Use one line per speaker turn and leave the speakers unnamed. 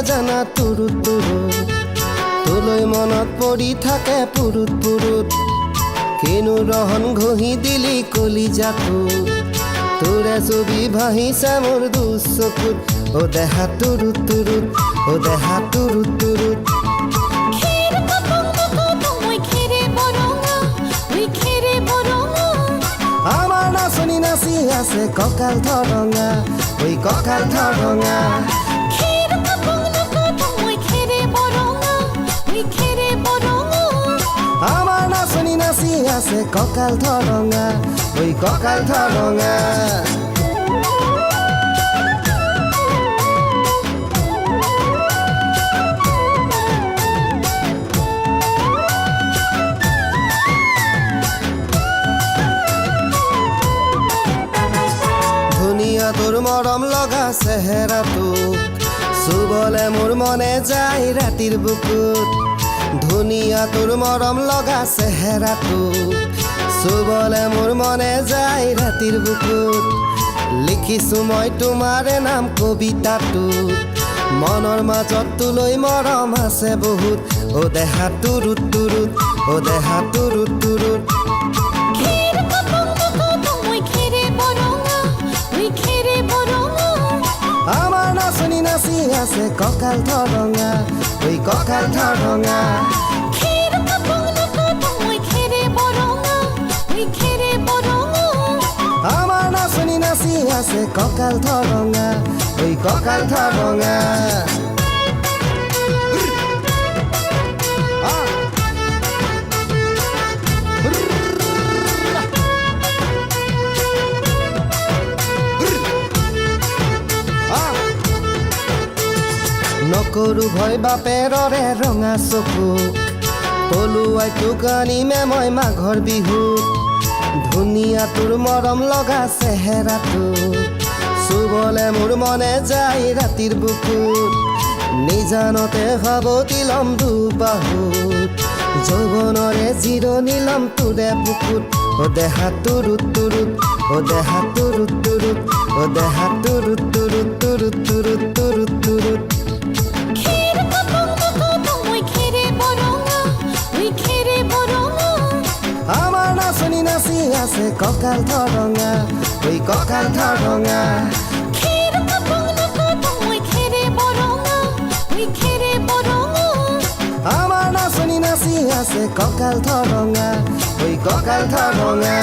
নাজানা তুৰুত তুৰুত তোলৈ মনত পৰি থাকে পুৰুত পুৰুত কিনো ৰহন ঘঁহি দিলি কলিজাটো তোৰে ছবি ভাহিছে মোৰ দুচকুত ও দেহা তুৰুত তুৰুত ও দেহা তুৰুত তুৰুত আমাৰ নাচনি নাচি আছে কঁকাল ধৰঙা ঐ কঁকাল ধৰঙা আমাৰ নাচনি নাচি আছে কঁকাল ধৰঙা ঐ কঁকাল ধৰঙা ধুনীয়া তোৰ মৰম লগা চেহেৰাটো চুবলে মোৰ মনে যায় ৰাতিৰ বুকুত ধুনীয়া তোৰ মৰম লগা চেহেৰাটো চুবলে মোৰ মনে যায় ৰাতিৰ বুকুত লিখিছো মই তোমাৰে নাম কবিতাটো মনৰ মাজত তোলৈ মৰম আছে বহুত ও দেহা তুৰুত তুৰুত ও দেহা তুৰুত তুৰুত আমাৰ নাচনি নাচি আছে কঁকাল ধৰঙা ঐ কঁকাল ধৰঙা আমাৰ নাচনি নাচি আছে কঁকাল ধৰঙা ঐ কঁকাল ধৰঙা নকৰো ভয় বাপেৰৰে ৰঙা চকুক পলুৱাই তোক আনিমে মই মাঘৰ বিহুত ধুনীয়া তোৰ মৰম লগা চেহেৰাটো চুবলে মোৰ মনে যায় ৰাতিৰ বুকুত নিজানতে সাৱটি ল'ম দুবাহুত যৌৱনৰে জিৰণি ল'ম তোৰে বুকুত ও দেহা তুৰুত তুৰুত ও দেহা তুৰুত তুৰুত ও দেহা তুৰুত তুৰুত তুৰুত তুৰুত তুৰুত তুৰুত আমাৰ নাচনি নাচি আছে কঁকাল ধৰঙা ঐ কঁকাল ধৰঙা আমাৰ নাচনি নাচি আছে কঁকাল ধৰঙা ঐ কঁকাল ধৰঙা